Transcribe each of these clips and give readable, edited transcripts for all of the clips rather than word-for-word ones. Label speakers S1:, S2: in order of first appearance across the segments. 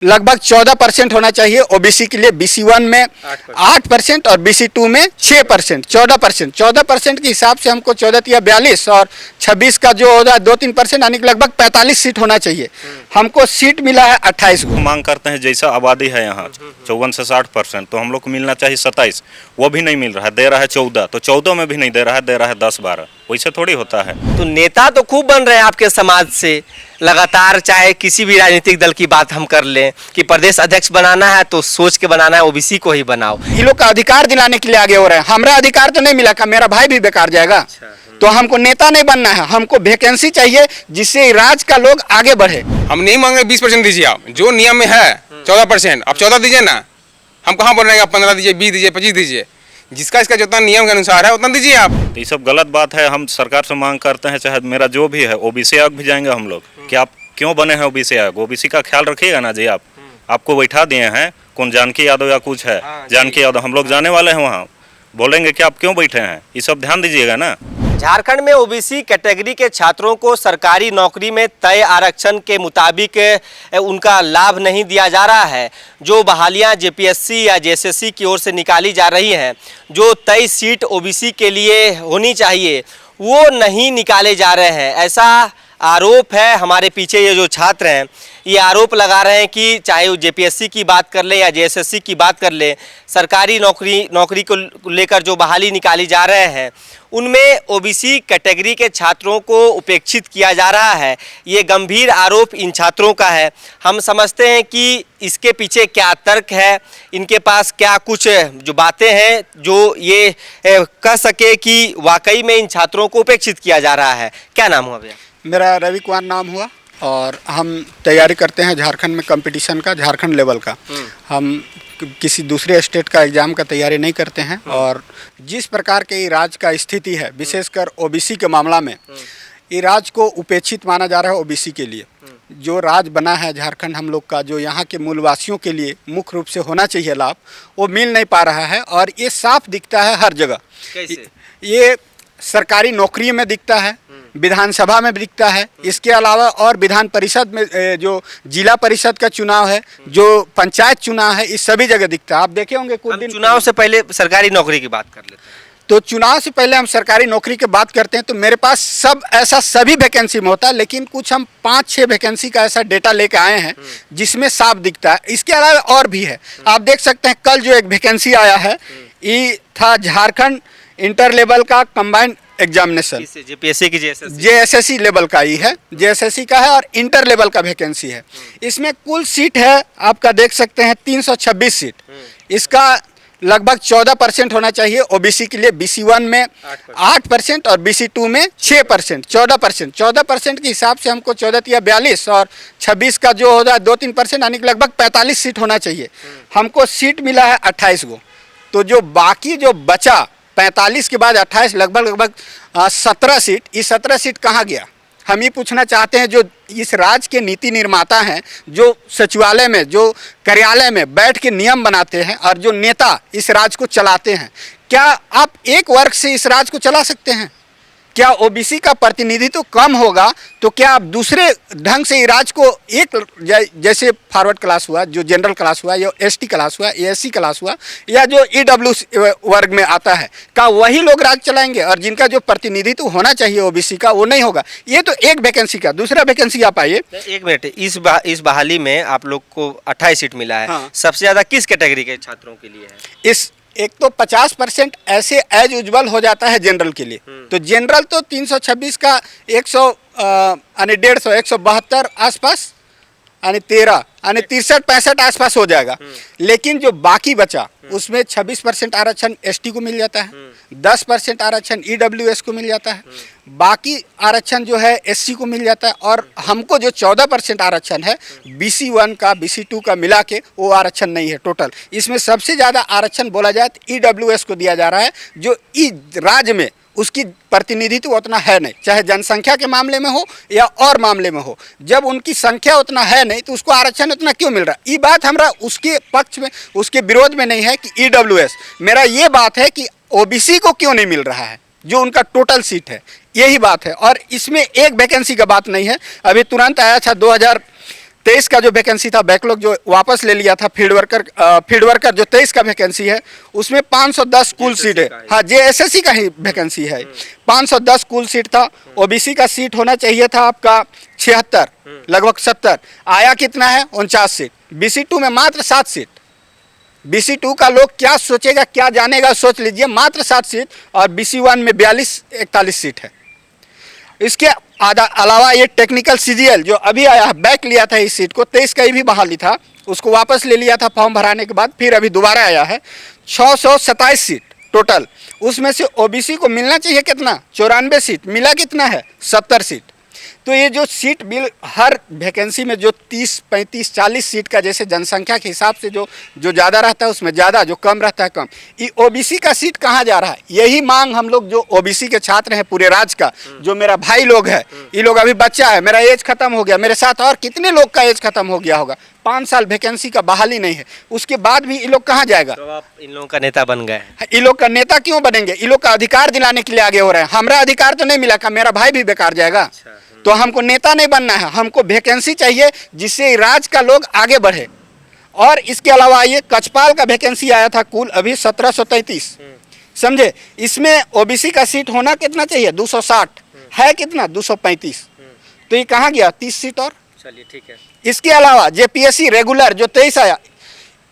S1: लगभग 14% होना चाहिए ओबीसी के लिए। BC1 में 8% और BC2 में 6%। 14% के हिसाब से हमको 14 या 42 और 26 का जो होगा 2-3% यानी कि लगभग 45 सीट होना चाहिए। हमको सीट मिला है 28 को।
S2: मांग करते हैं जैसा आबादी है यहाँ 54 से 60%, तो हम लोग को मिलना चाहिए 27, वो भी नहीं मिल रहा है। दे रहा है 14, तो 14 में भी नहीं दे रहा है, दे रहा है 10-12। वैसे थोड़ी होता है।
S3: तो नेता तो खूब बन रहे हैं आपके समाज से लगातार, चाहे किसी भी राजनीतिक दल की बात हम कर लें कि प्रदेश अध्यक्ष बनाना है तो सोच के बनाना है, ओबीसी को ही बनाओ।
S1: ये लोग का अधिकार दिलाने के लिए आगे हो रहे हैं। हमारा अधिकार तो नहीं मिला, का मेरा भाई भी बेकार जाएगा? तो हमको नेता नहीं बनना है, हमको वैकेंसी चाहिए जिससे राज्य का लोग आगे बढ़े।
S4: हम नहीं मांगे 20% दीजिए, आप जो नियम में है 14%, आप 14 दीजिए ना। हम कहाँ बोल रहे हैं 15 दीजिए, 20 दीजिए, 25 दीजिए, जिसका इसका जितना नियम के अनुसार है उतना दीजिए आप।
S2: तो ये सब गलत बात है। हम सरकार से मांग करते हैं, चाहे मेरा जो भी है ओबीसी आयोग भी जाएंगे हम लोग कि आप क्यों बने हैं ओबीसी आयोग? ओबीसी का ख्याल रखिएगा ना जी। आप आपको बैठा दिए हैं, कौन जानकी यादव या कुछ है, जानकी यादव, हम लोग जाने वाले हैं वहाँ, बोलेंगे कि आप क्यों बैठे हैं, ये सब ध्यान दीजिएगा ना।
S3: झारखंड में ओबीसी कैटेगरी के छात्रों को सरकारी नौकरी में तय आरक्षण के मुताबिक उनका लाभ नहीं दिया जा रहा है। जो बहालियां जेपीएससी या जेएसएससी की ओर से निकाली जा रही हैं, जो 23 सीट ओबीसी के लिए होनी चाहिए, वो नहीं निकाले जा रहे हैं, ऐसा आरोप है। हमारे पीछे ये जो छात्र हैं ये आरोप लगा रहे हैं कि चाहे वो जेपीएससी की बात कर ले या जेएसएससी की बात कर ले, सरकारी नौकरी को लेकर जो बहाली निकाली जा रहे हैं उनमें ओबीसी कैटेगरी के छात्रों को उपेक्षित किया जा रहा है। ये गंभीर आरोप इन छात्रों का है। हम समझते हैं कि इसके पीछे क्या तर्क है, इनके पास क्या कुछ जो बातें हैं जो ये कह सके कि वाकई में इन छात्रों को उपेक्षित किया जा रहा है। क्या नाम हुआ भैया?
S1: मेरा रवि कुमार नाम हुआ और हम तैयारी करते हैं झारखंड में कंपटीशन का, झारखंड लेवल का। हम किसी दूसरे स्टेट का एग्ज़ाम का तैयारी नहीं करते हैं। और जिस प्रकार के राज्य का स्थिति है, विशेषकर ओबीसी के मामला में, ये राज्य को उपेक्षित माना जा रहा है। ओबीसी के लिए जो राज्य बना है झारखंड हम लोग का, जो यहाँ के मूलवासियों के लिए मुख्य रूप से होना चाहिए लाभ, वो मिल नहीं पा रहा है। और ये साफ दिखता है हर जगह।
S3: कैसे?
S1: ये सरकारी नौकरी में दिखता है, विधानसभा में दिखता है, इसके अलावा और विधान परिषद में जो जिला परिषद का चुनाव है, जो पंचायत चुनाव है, इस सभी जगह दिखता है। आप देखे होंगे कुछ दिन।
S3: चुनाव से पहले सरकारी नौकरी की बात कर लेते हैं।
S1: तो चुनाव से पहले हम सरकारी नौकरी की बात करते हैं तो मेरे पास सब ऐसा सभी वैकेंसी में होता है, लेकिन कुछ हम 5-6 वैकेंसी का ऐसा डेटा लेके आए हैं जिसमें साफ दिखता है। इसके अलावा और भी है। आप देख सकते हैं कल जो एक वैकेंसी आया है, ये था झारखंड इंटर लेवल का कंबाइंड एग्जामिनेशन,
S3: जेपीएससी की
S1: जेएसएससी लेवल का ही है, जेएसएससी का है और इंटर लेवल का वैकेंसी है। इसमें कुल सीट है आपका देख सकते हैं 326 सीट। इसका लगभग 14% होना चाहिए ओबीसी के लिए। BC1 में 8% और BC2 में 6%। 14% के हिसाब से हमको 14 या 42 और 26 का जो होगा 2-3% यानी कि लगभग 45 सीट होना चाहिए। हमको सीट मिला है 28 को। तो जो बाकी जो बचा 45 के बाद 28, लगभग 17 सीट, ये 17 सीट कहाँ गया? हम ये पूछना चाहते हैं। जो इस राज्य के नीति निर्माता हैं, जो सचिवालय में, जो कार्यालय में बैठ के नियम बनाते हैं और जो नेता इस राज्य को चलाते हैं, क्या आप एक वर्ग से इस राज्य को चला सकते हैं? क्या ओबीसी का प्रतिनिधित्व कम होगा तो क्या आप दूसरे ढंग से राज्य को एक, जैसे फॉरवर्ड क्लास हुआ, जो जनरल क्लास हुआ, या एसटी क्लास हुआ, एससी क्लास हुआ, या जो ईडब्ल्यू वर्ग में आता है, क्या वही लोग राज्य चलाएंगे? और जिनका जो प्रतिनिधित्व होना चाहिए ओबीसी का, वो नहीं होगा। ये तो एक वैकेंसी का। दूसरा वैकेंसी आप आइए।
S3: एक मिनट, इस बहाली में आप लोग को 28 सीट मिला है।
S1: हाँ।
S3: सबसे ज्यादा किस कैटेगरी के छात्रों के लिए है?
S1: एक तो 50% ऐसे एज यूजुअल हो जाता है जनरल के लिए। तो जनरल तो 326 का 100 यानी 150, 172 आसपास, यानी 13 यानी 63-65 आसपास हो जाएगा। लेकिन जो बाकी बचा उसमें 26% आरक्षण एसटी को मिल जाता है, 10% आरक्षण ईडब्ल्यूएस को मिल जाता है, बाकी आरक्षण जो है एससी को मिल जाता है। और हमको जो 14% आरक्षण है BC1 का, BC2 का मिला के, वो आरक्षण नहीं है टोटल। इसमें सबसे ज़्यादा आरक्षण बोला जाए तो ईडब्ल्यूएस को दिया जा रहा है, जो राज्य में उसकी प्रतिनिधित्व उतना है नहीं, चाहे जनसंख्या के मामले में हो या और मामले में हो। जब उनकी संख्या उतना है नहीं तो उसको आरक्षण उतना क्यों मिल रहा है? ये बात हमारा उसके पक्ष में, उसके विरोध में नहीं है कि ईडब्ल्यूएस, मेरा ये बात है कि ओबीसी को क्यों नहीं मिल रहा है जो उनका टोटल सीट है, यही बात है। और इसमें एक वैकेंसी का बात नहीं है। अभी तुरंत आया था 23 का जो वैकेंसी था बैकलॉग जो वापस ले लिया था फील्ड वर्कर जो 23 का वैकेंसी है उसमें 510 कुल सीट है। हाँ, जेएसएससी का ही वैकेंसी है। 510 कुल सीट था। ओबीसी का सीट होना चाहिए था आपका 76, लगभग 70, आया कितना है 49 सीट। BC2 में मात्र 7 सीट। BC2 का लोग क्या सोचेगा क्या जानेगा सोच लीजिए, मात्र 7 सीट। और BC1 में 42-41 सीट है। इसके अलावा ये टेक्निकल CGL जो अभी आया है, बैक लिया था इस सीट को, 23 का ही भी बहाली था, उसको वापस ले लिया था फॉर्म भराने के बाद, फिर अभी दोबारा आया है। 627 सीट टोटल, उसमें से ओबीसी को मिलना चाहिए कितना 94 सीट, मिला कितना है 70 सीट। तो ये जो सीट बिल हर वैकेंसी में जो 30, 35, 40 सीट का जैसे जनसंख्या के हिसाब से जो ज़्यादा रहता है उसमें ज़्यादा, जो कम रहता है कम। ये ओबीसी का सीट कहाँ जा रहा है, यही मांग हम लोग जो ओबीसी के छात्र हैं पूरे राज्य का, जो मेरा भाई लोग है, ये लोग अभी बच्चा है, मेरा एज खत्म हो गया, मेरे साथ और कितने लोग का एज खत्म हो गया होगा, 5 साल वैकेंसी का बहाली नहीं है, उसके बाद भी ये लोग कहाँ जाएगा।
S3: तो आप इन लोगों का नेता बन गए।
S1: ये लोग का नेता क्यों बनेंगे, ये लोग का अधिकार दिलाने के लिए आगे हो रहे हैं। हमारा अधिकार तो नहीं मिला, का मेरा भाई भी बेकार जाएगा। तो हमको नेता नहीं बनना है, हमको वैकेंसी चाहिए जिससे राज्य का लोग आगे बढ़े। और इसके अलावा ये कचपाल का वैकेंसी आया था कुल अभी 1733, समझे। इसमें ओबीसी का सीट होना कितना चाहिए 260, है कितना 235, तो ये कहाँ गया 30 सीट और।
S3: चलिए ठीक है।
S1: इसके अलावा जेपीएससी रेगुलर जो 23 आया,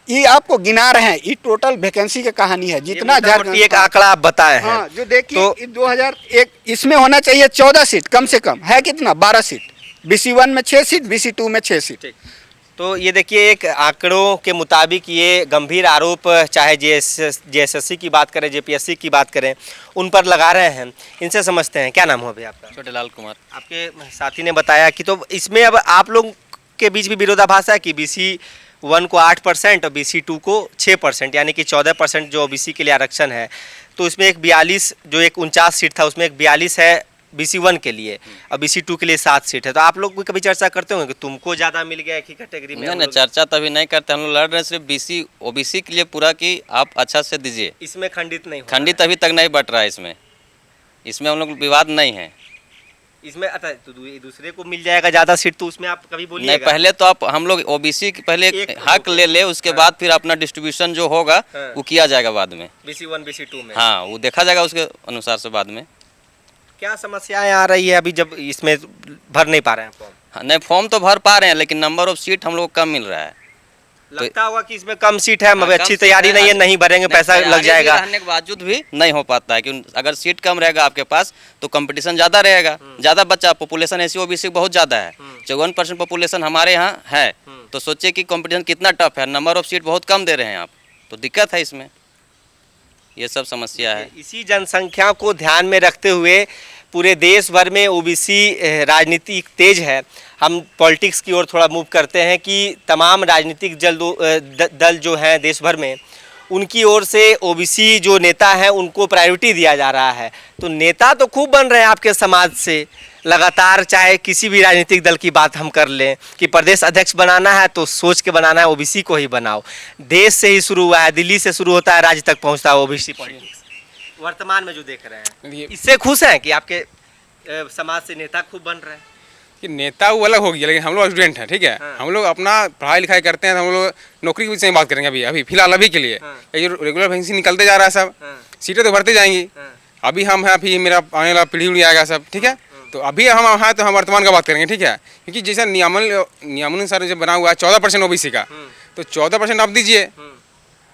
S1: ये आपको गिना रहे हैं, ये टोटल वैकेंसी की कहानी है जितना
S3: झारखंड एक आंकड़ा आप बताए हैं।
S1: हाँ, जो देखिए तो 2001 इसमें होना चाहिए 14 सीट कम से कम, है कितना 12 सीट। BC1 में 6 सीट, BC2 में 6 सीट।
S3: तो ये देखिए एक आंकड़ों के मुताबिक ये गंभीर आरोप चाहे जेएसएससी की बात करें, जेपीएससी की बात करें, उन पर लगा रहे हैं। इनसे समझते हैं। क्या नाम हो भैया आपका।
S5: छोटेलाल कुमार।
S3: आपके साथी ने बताया कि तो इसमें अब आप लोग के बीच भी विरोधाभास है कि BC1 को 8% और BC2 को 6%, यानी कि 14% जो ओबीसी के लिए आरक्षण है। तो इसमें एक 42, जो एक 49 सीट था उसमें एक 42 है BC1 के लिए और BC2 के लिए 7 सीट है। तो आप लोग भी कभी चर्चा करते होंगे कि तुमको ज़्यादा मिल गया एक ही कैटेगरी में।
S5: नहीं, चर्चा तो अभी नहीं करते, हम लोग लड़ रहे हैं सिर्फ ओबीसी के लिए पूरा कि आप अच्छा से दीजिए।
S3: इसमें खंडित नहीं,
S5: खंडित अभी तक नहीं बट रहा है। इसमें हम लोग विवाद नहीं है।
S3: इसमें अच्छा तो दूसरे को मिल जाएगा ज़्यादा सीट, तो उसमें आप कभी बोलिएगा
S5: नहीं, पहले तो आप हम लोग ओबीसी पहले हक ले उसके बाद फिर अपना डिस्ट्रीब्यूशन जो होगा वो किया जाएगा बाद में
S3: BC1 BC2 में।
S5: हाँ, वो देखा जाएगा उसके अनुसार से बाद में।
S3: क्या समस्याएं आ रही है अभी जब इसमें भर नहीं पा रहे हैं फॉर्म।
S5: हाँ, नहीं फॉर्म तो भर पा रहे हैं लेकिन नंबर ऑफ सीट हम लोग को कम मिल रहा है।
S3: लगता होगा कि इसमें कम सीट है, मगर अच्छी तैयारी नहीं है, नहीं भरेंगे पैसा लग जाएगा।
S5: रहने के बावजूद भी नहीं हो पाता है कि अगर सीट कम रहेगा आपके पास तो कंपटीशन ज़्यादा रहेगा, ज़्यादा बच्चा, पॉपुलेशन ऐसी ओबीसी बहुत ज़्यादा है, 54% पॉपुलेशन हमारे यहाँ है। तो सोचिए कि कंपटीशन कितना टफ है, नंबर ऑफ सीट बहुत कम दे रहे हैं आप, तो दिक्कत है इसमें, ये सब समस्या है।
S3: इसी जनसंख्या को ध्यान में रखते हुए पूरे देश भर में ओबीसी राजनीति तेज है। हम पॉलिटिक्स की ओर थोड़ा मूव करते हैं कि तमाम राजनीतिक दल जो हैं देश भर में, उनकी ओर से ओबीसी जो नेता हैं उनको प्रायोरिटी दिया जा रहा है। तो नेता तो खूब बन रहे हैं आपके समाज से लगातार, चाहे किसी भी राजनीतिक दल की बात हम कर लें कि प्रदेश अध्यक्ष बनाना है तो सोच के बनाना है ओबीसी को ही बनाओ। देश से ही शुरू हुआ है, दिल्ली से शुरू होता है, राज्य तक पहुँचता है ओबीसी पॉलिटिक्स। वर्तमान में जो देख रहे हैं इससे खुश हैं कि आपके समाज से नेता खूब बन रहे हैं।
S4: कि नेता वो अलग हो गया, लेकिन हम लोग स्टूडेंट हैं, ठीक है।
S3: हाँ।
S4: हम लोग अपना पढ़ाई लिखाई करते हैं, तो हम लोग नौकरी की विषय में बात करेंगे अभी फिलहाल अभी के लिए।
S3: हाँ।
S4: ये रेगुलर वैकेंसी निकलते जा रहा है सब,
S3: हाँ।
S4: सीटें तो भरती जाएंगी।
S3: हाँ।
S4: अभी हम हैं, अभी मेरा आने वाला पीढ़ी उड़ी आएगा सब, ठीक है। तो अभी हम हैं तो हम वर्तमान का बात करेंगे, ठीक है। क्योंकि जैसा नियमानुसार जो बना हुआ है 14% ओबीसी का, तो 14% आप दीजिए।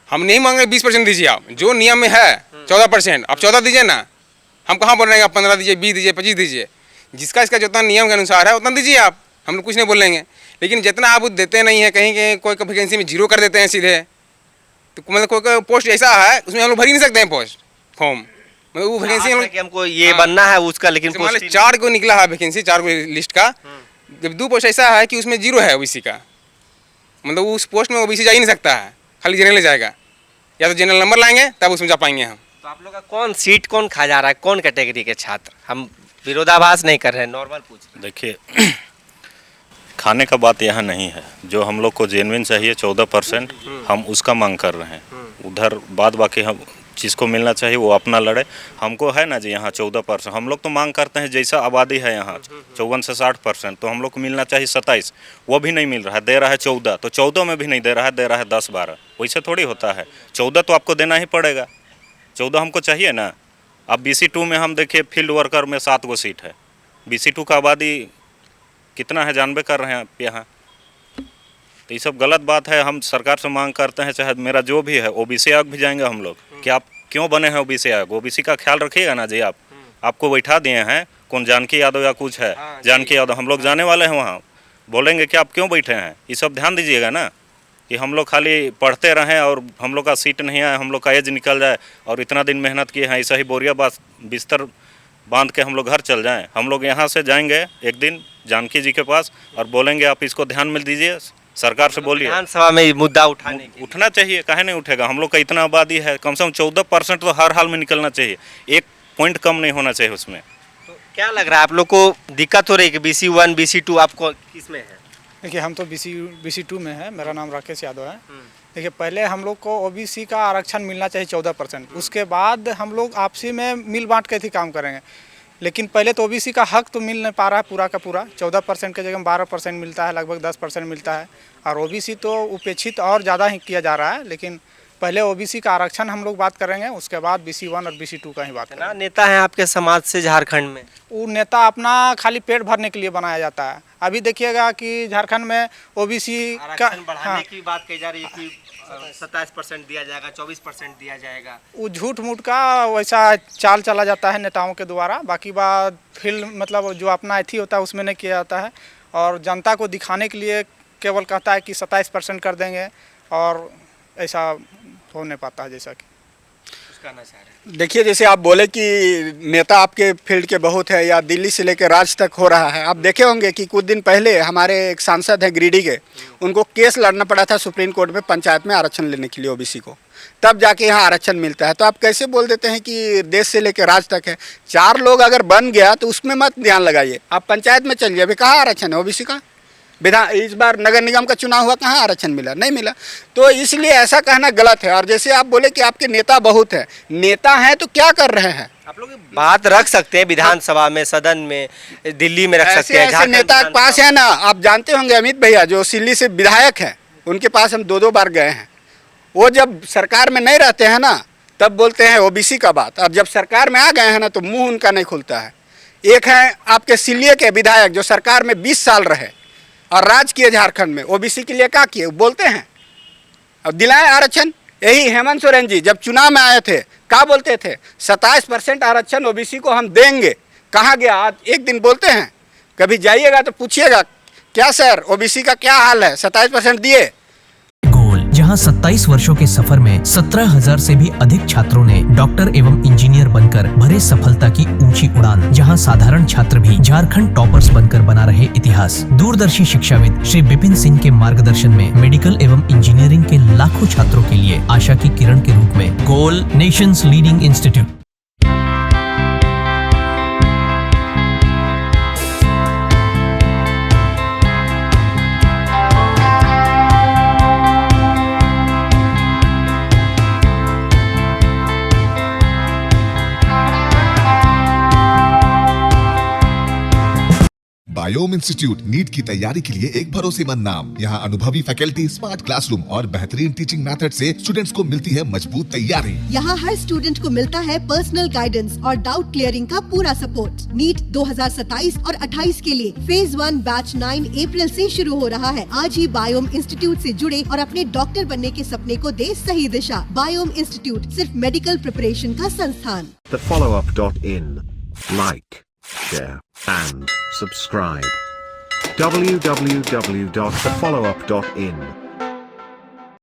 S4: हम नहीं मांगे 20% दीजिए, आप जो नियम में है 14%, आप 14 दीजिए ना। हम कहाँ बोल रहे हैं आप 15 दीजिए, 20 दीजिए, 25 दीजिए, जिसका इसका जितना नियम के अनुसार है उतना दीजिए आप, हम लोग कुछ नहीं बोलेंगे। लेकिन जितना आप देते नहीं है, कहीं कहीं कोई वैकेंसी में 0 कर देते हैं सीधे, तो मतलब कोई पोस्ट ऐसा है उसमें हम लोग भर ही नहीं सकते हैं पोस्ट फॉर्म, मतलब वो वैकेंसी हम लोग
S3: हमको ये बनना है उसका, लेकिन
S4: मान लो 4 को निकला है वैकेंसी, 4 को लिस्ट का, जब 2 पोस्ट ऐसा है कि उसमें 0 है ओबीसी का, मतलब उस पोस्ट में ओबीसी जा ही नहीं सकता है, खाली जनरल जाएगा, या तो जनरल नंबर लाएंगे तब उसमें जा पाएंगे हम।
S3: तो आप लोग का कौन सीट कौन खा जा रहा है, कौन कैटेगरी के छात्र? हम विरोधाभास नहीं कर रहे हैं, नॉर्मल पूछ रहे हैं।
S2: देखिए खाने का बात यहाँ नहीं है, जो हम लोग को जेन्युइन चाहिए 14% हम उसका मांग कर रहे हैं। उधर बाद बाकी हम जिसको मिलना चाहिए वो अपना लड़े। हमको है ना जी यहाँ 14%, हम लोग तो मांग करते हैं जैसा आबादी है यहाँ 54 से 60%, तो हम लोग को मिलना चाहिए 27, वो भी नहीं मिल रहा है, दे रहा है 14, तो 14 में भी नहीं दे रहा है, दे रहा है 10-12, वैसे थोड़ी होता है। 14 तो आपको देना ही पड़ेगा, 14 हमको चाहिए ना। अब BC2 में हम देखिए फील्ड वर्कर में 7 गो सीट है, BC2 का आबादी कितना है जानबे कर रहे हैं आप यहाँ। तो ये सब गलत बात है। हम सरकार से मांग करते हैं, चाहे मेरा जो भी है OBC आयोग भी जाएंगे हम लोग कि आप क्यों बने हैं OBC आयोग, OBC का ख्याल रखिएगा ना जी आप। आपको बैठा दिए हैं कौन जानकी यादव या कुछ है, जानकी यादव, हम लोग जाने वाले हैं वहाँ, बोलेंगे कि आप क्यों बैठे हैं, ये सब ध्यान दीजिएगा ना कि हम लोग खाली पढ़ते रहें और हम लोग का सीट नहीं आए, हम लोग का एज निकल जाए और इतना दिन मेहनत किए हैं, ऐसा ही बोरिया बिस्तर बांध के हम लोग घर चल जाएं। हम लोग यहाँ से जाएंगे एक दिन जानकी जी के पास और बोलेंगे आप इसको ध्यान में दीजिए, सरकार से बोलिए।
S3: विधानसभा में ये मुद्दा
S2: उठना चाहिए, काहे नहीं उठेगा। हम लोग का इतना आबादी है, कम से कम 14% तो हर हाल में निकलना चाहिए, 1 पॉइंट कम नहीं होना चाहिए उसमें।
S3: तो क्या लग रहा है आप लोग को दिक्कत हो रही है कि BC1 BC2 आपको किस में है?
S6: देखिए हम तो BC2 में है, मेरा नाम राकेश यादव है। देखिए पहले हम लोग को OBC का आरक्षण मिलना चाहिए 14%, उसके बाद हम लोग आपसी में मिल बांट के ही काम करेंगे। लेकिन पहले तो OBC का हक तो मिल नहीं पा रहा है पूरा का पूरा, 14% के जगह 12% मिलता है, लगभग 10% मिलता है, और OBC तो उपेक्षित और ज़्यादा ही किया जा रहा है। लेकिन पहले OBC का आरक्षण हम लोग बात करेंगे, उसके बाद BC1 और BC2 का ही बात करेंगे।
S3: ना नेता है आपके समाज से झारखंड में?
S6: वो नेता अपना खाली पेट भरने के लिए बनाया जाता है। अभी देखिएगा कि झारखंड में OBC का
S3: बढ़ाने की बात कही जा रही है कि 27% दिया जाएगा, 24% दिया जाएगा।
S6: वो झूठ मूठ का वैसा चाल चला जाता है नेताओं के द्वारा। बाकी बात फील्ड मतलब जो अपना अथी होता है उसमें नहीं किया जाता है, और जनता को दिखाने के लिए केवल कहता है कि 27% कर देंगे, और ऐसा हो नहीं पाता है जैसा कि
S3: कहना चाह रहे हैं।
S1: देखिए जैसे आप बोले कि नेता आपके फील्ड के बहुत है, या दिल्ली से लेकर राज्य तक हो रहा है। आप देखे होंगे कि कुछ दिन पहले हमारे एक सांसद हैं गिरिडीह के, उनको केस लड़ना पड़ा था सुप्रीम कोर्ट में पंचायत में आरक्षण लेने के लिए OBC को, तब जाके यहाँ आरक्षण मिलता है। तो आप कैसे बोल देते हैं कि देश से लेकर राज्य तक है। 4 लोग अगर बन गया तो उसमें मत ध्यान लगाइए, आप पंचायत में चलिए, अभी कहाँ आरक्षण है OBC का। इस बार नगर निगम का चुनाव हुआ, कहाँ आरक्षण मिला, नहीं मिला। तो इसलिए ऐसा कहना गलत है। और जैसे आप बोले कि आपके नेता बहुत है, नेता हैं तो क्या कर रहे हैं?
S3: आप लोग बात रख सकते हैं विधानसभा में, सदन में, दिल्ली में रख सकते हैं।
S1: ऐसे नेता के पास है ना, आप जानते होंगे अमित भैया जो सिल्ली से विधायक हैं, उनके पास हम 2-2 बार गए हैं। वो जब सरकार में नहीं रहते हैं ना तब बोलते हैं OBC का बात, और जब सरकार में आ गए हैं ना तो मुंह उनका नहीं खुलता है। एक है आपके सिल्ली के विधायक जो सरकार में 20 साल रहे और राज किए झारखंड में, OBC के लिए क्या किए बोलते हैं, अब दिलाए आरक्षण। यही हेमंत सोरेन जी जब चुनाव में आए थे क्या बोलते थे, 27% आरक्षण OBC को हम देंगे, कहाँ गया आज? एक दिन बोलते हैं, कभी जाइएगा तो पूछिएगा क्या सर OBC का क्या हाल है, 27% दिए।
S7: जहां 27 वर्षों के सफर में 17,000 से भी अधिक छात्रों ने डॉक्टर एवं इंजीनियर बनकर भरे सफलता की ऊंची उड़ान, जहां साधारण छात्र भी झारखंड टॉपर्स बनकर बना रहे इतिहास। दूरदर्शी शिक्षाविद श्री विपिन सिंह के मार्गदर्शन में मेडिकल एवं इंजीनियरिंग के लाखों छात्रों के लिए आशा की किरण के रूप में Goal, nation's leading institute.
S8: Biome institute NEET की तैयारी के लिए एक भरोसेमंद नाम। यहाँ अनुभवी फैकल्टी, स्मार्ट क्लासरूम और बेहतरीन टीचिंग मेथड से स्टूडेंट्स को मिलती है मजबूत तैयारी।
S9: यहाँ हर स्टूडेंट को मिलता है पर्सनल गाइडेंस और डाउट क्लियरिंग का पूरा सपोर्ट। नीट 2027 और 28 के लिए फेज 1 बैच 9 अप्रैल से शुरू हो रहा है। आज ही बायोम इंस्टीट्यूट से जुड़े और अपने डॉक्टर बनने के सपने को दे सही दिशा। बायोम इंस्टीट्यूट सिर्फ मेडिकल प्रिपरेशन का संस्थान।
S10: thefollowup.in. Like, share and subscribe. www.thefollowup.in